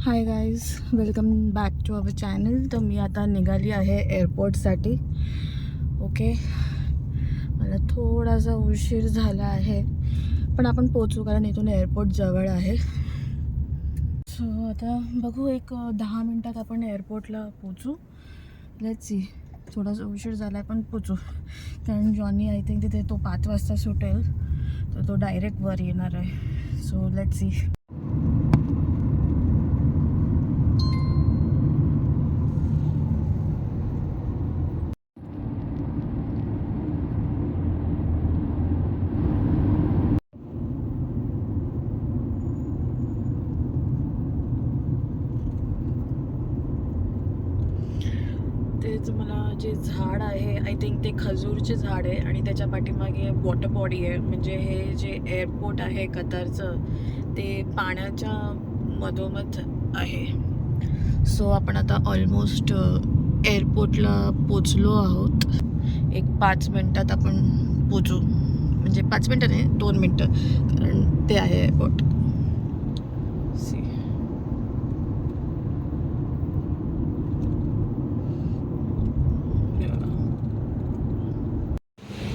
High guys, welcome back to our channel. तर मी आता निघाली आहे एअरपोर्टसाठी. ओके, मला थोडासा उशीर झाला आहे, पण आपण पोचू कारण इथून एअरपोर्ट जवळ आहे. सो आता बघू, एक 10 मिनटात आपण एअरपोर्टला पोचू. Let's see. थोडासा उशीर झाला आहे पण पोचू, कारण जॉनी आय थिंक तिथे तो 5 वाजता सुटेल, तर तो डायरेक्ट वर येणार आहे. So let's see. तेच, मला जे झाड आहे आय थिंक ते खजूरचे झाड आहे आणि त्याच्या पाठीमागे वॉटर बॉडी आहे. म्हणजे हे जे एअरपोर्ट आहे कतारचं ते पाण्याच्या मधोमध आहे. सो आपण आता ऑलमोस्ट एअरपोर्टला पोचलो आहोत. एक 5 मिनटात आपण पोचू, म्हणजे 5 मिनटं नाही, 2 मिनटं, कारण ते आहे airport.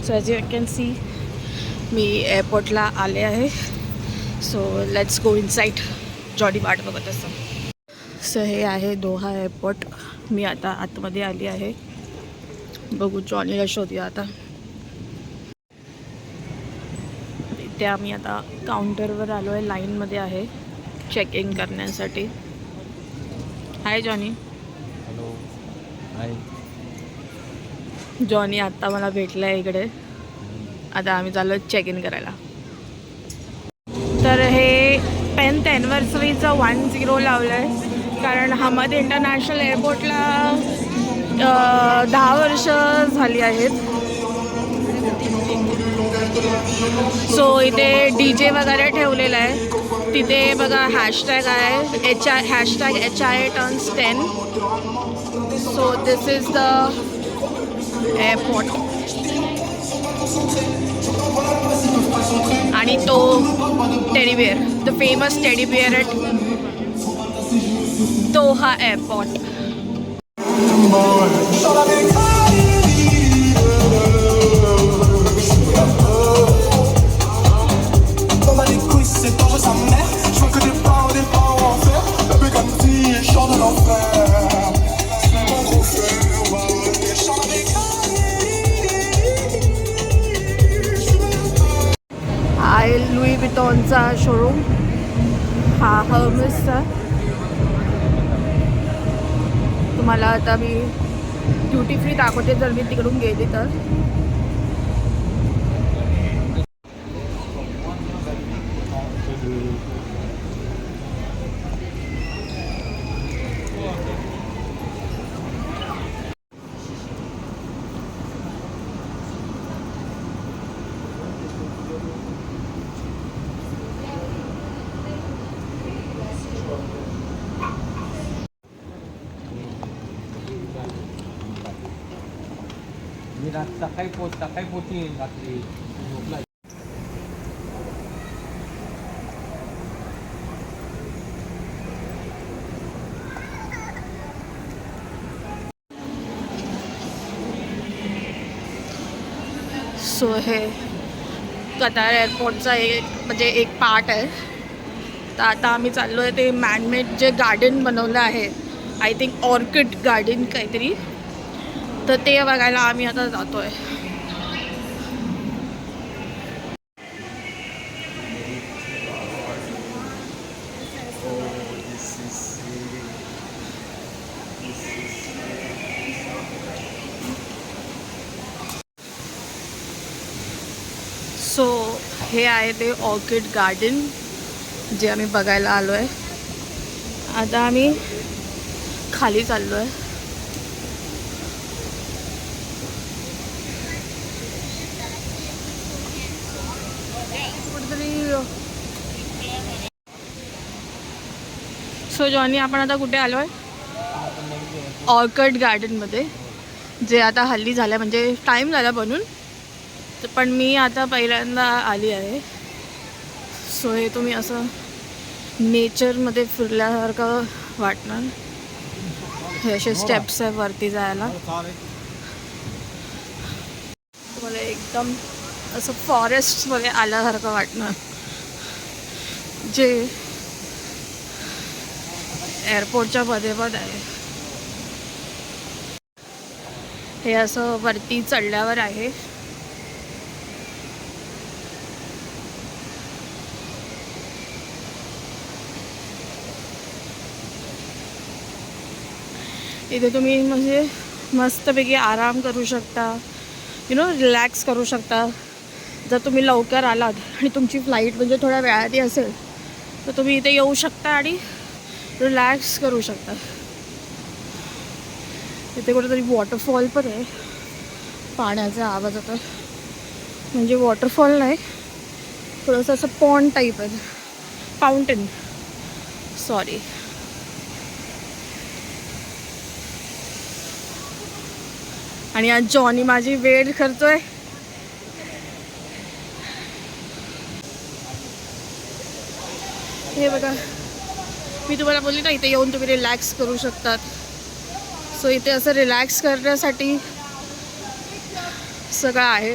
So as you can see, मी एअरपोर्टला आले आहे. So let's go inside. Jody वाट बघत असतो. सो हे आहे दोहा एअरपोर्ट. मी आता आतमध्ये आली आहे. बघू, जॉनीला शोधूया आता. इथे आम्ही आता काउंटरवर आलो आहे, लाईनमध्ये आहे चेक इन करण्यासाठी. हाय जॉनी. हॅलो. हाय. जॉनी आत्ता मला भेटला आहे इकडे. आता आम्ही चाललो चेक इन करायला. तर हे 10th ॲनिव्हर्सरीचं 10 लावलं आहे, कारण हमद इंटरनॅशनल एअरपोर्टला 10 वर्ष झाली आहेत. सो इथे DJ वगैरे ठेवलेला आहे. तिथे बघा हॅशटॅग आहे, hashtag HIA turns 10. So this is the airport. आणि तो teddy bear, the famous teddy bear at Doha airport. आहे लुई विटॉनचा शोरूम. हा हर्मेसचा. तुम्हाला आता मी ड्युटी फ्री दाखवते जर मी तिकडून गेली तर. मी सकाळी पोचीन रात्री झोपला. सो हे कतार एअरपोर्टचा एक पार्ट आहे. तर आता आम्ही चाललो आहे ते मॅनमेड जे गार्डन बनवलं आहे, आय थिंक ऑर्किड गार्डन काहीतरी, तर ते बघायला आम्ही आता जातो आहे. सो हे आहे ते ऑर्किड गार्डन जे आम्ही बघायला आलो आहे. आता आम्ही खाली चाललो आहे. सो जॉनी, आपण आता कुठे आलो आहे? ऑर्किड गार्डनमध्ये, जे आता हल्ली झालं, म्हणजे टाईम झाला बनून, पण मी आता पहिल्यांदा आली आहे. सो हे तुम्ही असं नेचरमध्ये फिरल्यासारखं वाटणार. हे असे स्टेप्स आहे वरती जायला. तुम्हाला एकदम असं फॉरेस्टमध्ये आल्यासारखं वाटणार, जे एअरपोर्टच्या मध्ये आहे. हे असं वरती चढल्यावर आहे. इथे तुम्ही म्हणजे मस्तपैकी आराम करू शकता, रिलॅक्स करू शकता. जर तुम्ही लवकर आलात आणि तुमची फ्लाईट म्हणजे थोड्या वेळातही असेल तर तुम्ही इथे येऊ शकता आणि रिलॅक्स करू शकता. इथे कुठेतरी वॉटरफॉल पण आहे. पाण्याचा आवाज आता, म्हणजे वॉटरफॉल नाही, थोडंसं असं पॉन्ड टाईप आहे, फाउंटेन, सॉरी. आणि आज जॉनी माझी वेट करतोय. हे बघा, मी तुम्हाला बोलली ना इथे येऊन तुम्ही रिलॅक्स करू शकतात. सो इथे असं रिलॅक्स करण्यासाठी सगळं आहे.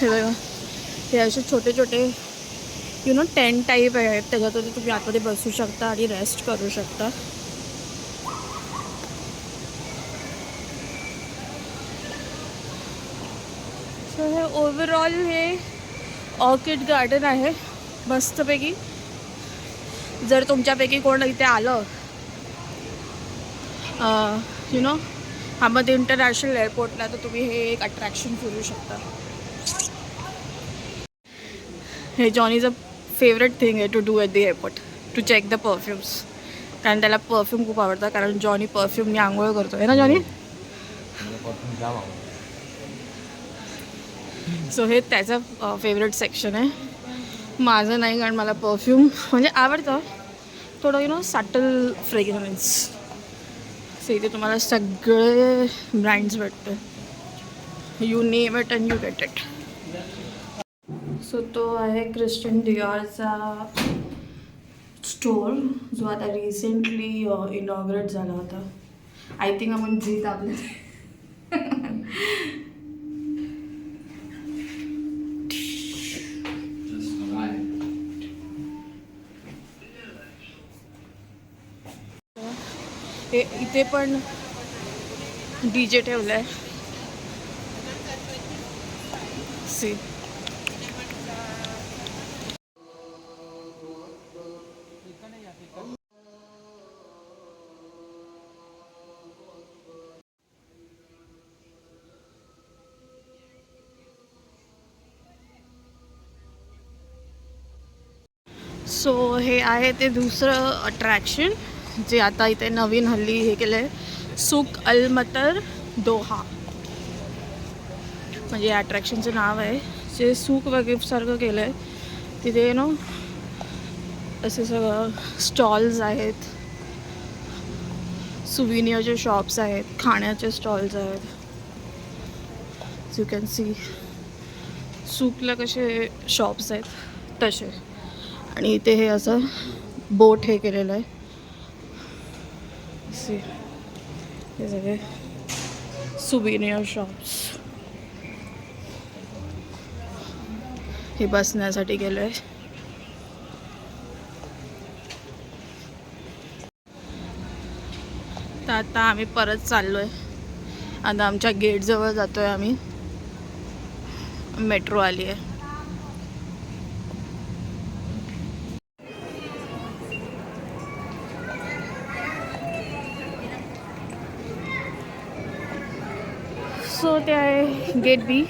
हे बघा, हे असे छोटे छोटे टेंट टाईप आहेत, त्याच्यातून तुम्ही आतमध्ये बसू शकता आणि रेस्ट करू शकता. सो हे ओव्हरऑल हे ऑर्किड गार्डन आहे मस्तपैकी. जर तुमच्यापैकी कोण इथे आलं अहमद इंटरनॅशनल एअरपोर्टला, तर तुम्ही हे एक अट्रॅक्शन फिरू शकता. हे जॉनीचं फेवरेट थिंग आहे to do at the airport, to check the perfumes. कारण त्याला परफ्यूम खूप आवडतं, कारण जॉनी परफ्यूमने आंघोळ करतो आहे ना जॉनी. सो हे त्याचं फेवरेट सेक्शन आहे. माझं नाही, कारण मला परफ्यूम म्हणजे आवडतं थोडं सटल फ्रेग्रन्स. सो इथे तुम्हाला सगळे ब्रँड्स भेटते. You name it and you get it. So तो आहे क्रिस्टियन डिऑरचा स्टोर, जो आता रिसेंटली इनॉग्रेट झाला होता. आय थिंक आपण जीत आपल्या इथे पण DJ ठेवलं आहे. सी सो हे आहे ते दुसरं अट्रॅक्शन, जे आता इथे नवीन हल्ली हे केलं आहे, सुक अल मतर दोहा. म्हणजे या अट्रॅक्शनचं नाव आहे. जे सूक वगैरेसारखं केलं आहे. तिथे असे सगळं स्टॉल्स आहेत, सुविनियरचे शॉप्स आहेत, खाण्याचे स्टॉल्स आहेत. यू कॅन सी सूकला कसे शॉप्स आहेत तसे. आणि इथे हे असं बोट हे केलेलं आहे. सी हे सगळे सुविनियर शॉप्स. हे बसण्यासाठी गेलं आहे. तर आता आम्ही परत चाललो आहे. आता आमच्या गेटजवळ जातो आहे आम्ही. मेट्रो आली आहे. सो ते आहे गेट बी.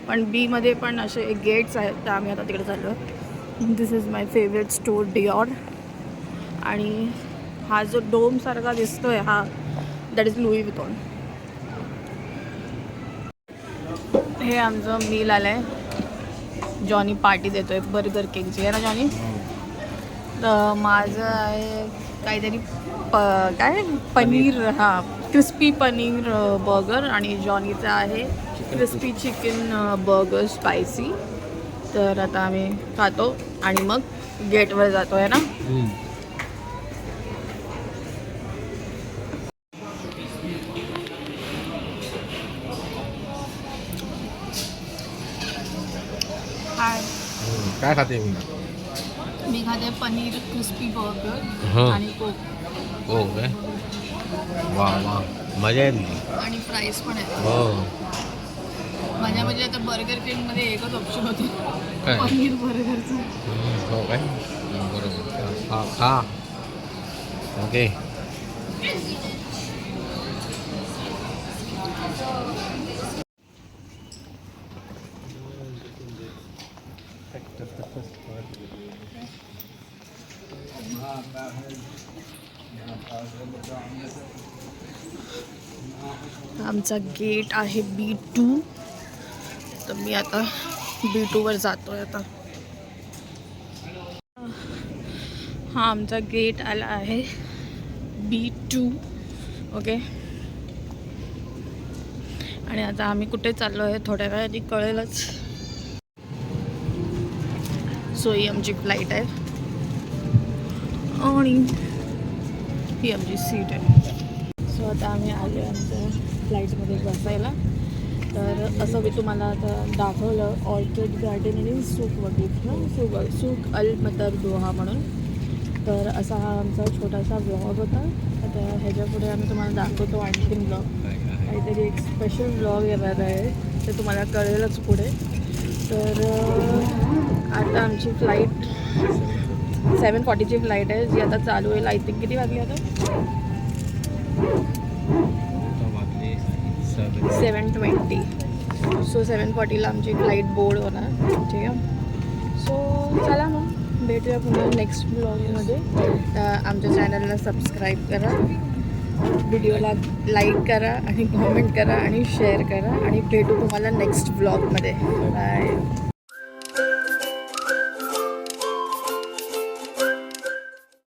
पण बीमध्ये पण असे गेट्स आहेत, तर आम्ही आता तिकडे चाललो. दिस इज माय फेवरेट स्टोर डिऑर. आणि हा जो डोमसारखा दिसतोय हा, दॅट इज लुई विटॉन. हे आमचं मील आलं आहे. जॉनी पार्टी देतोय बर्गर किंगची, आहे ना जॉनी. तर माझं आहे काहीतरी काय पनीर, हां क्रिस्पी पनीर बर्गर. आणि जॉनीचं आहे क्रिस्पी चिकन बर्गर स्पायसी. तर आता आम्ही खातो आणि मग गेटवर जातोय ना. हाय, काय खाते मी? मी खाते पनीर क्रिस्पी बर्गर हं. आणि कोक हो काय? वा वा, मजा आहे तुझी. आणि फ्राईज पण आहे. हो माझ्या म्हणजे आता बर्गर किंगमध्ये एकच ऑप्शन होतं, काय? पनीर बर्गरचं. हो काय? बरोबर. हा खा. ओके. आमचा गेट आहे B2. तर मी आता B2 वर जातोय आता. हा आमचा गेट आला आहे B2. ओके, आणि आता आम्ही कुठे चाललो आहे थोड्या वेळाने कळेलच. सो ही आमची फ्लाईट आहे आणि ही आमची सीट आहे. सो आता आम्ही आलो आहे आमच्या फ्लाईटमध्ये बसायला. तर असं मी तुम्हाला आता दाखवलं ऑर्किड गार्डन आणि सूक बघितलं, सूक अल मतर दोहा म्हणून. तर असा हा आमचा छोटासा ब्लॉग होता. आता ह्याच्यापुढे आम्ही तुम्हाला दाखवतो आणखीन ब्लॉग. काहीतरी एक स्पेशल ब्लॉग येणार आहे, ते तुम्हाला कळेलच पुढे. तर आता आमची फ्लाईट 7:40ची फ्लाईट आहे, जी आता चालू होईल. आय थिंक किती वाजले आता? 7:20. सो 7:40ला आमची फ्लाईट बोर्ड होणार. ठीक आहे. सो चला मग भेटूया पुन्हा नेक्स्ट ब्लॉगमध्ये. आमच्या चॅनलला सबस्क्राईब करा, व्हिडिओला लाईक करा आणि कॉमेंट करा आणि शेअर करा, आणि भेटू तुम्हाला नेक्स्ट ब्लॉगमध्ये. बाय.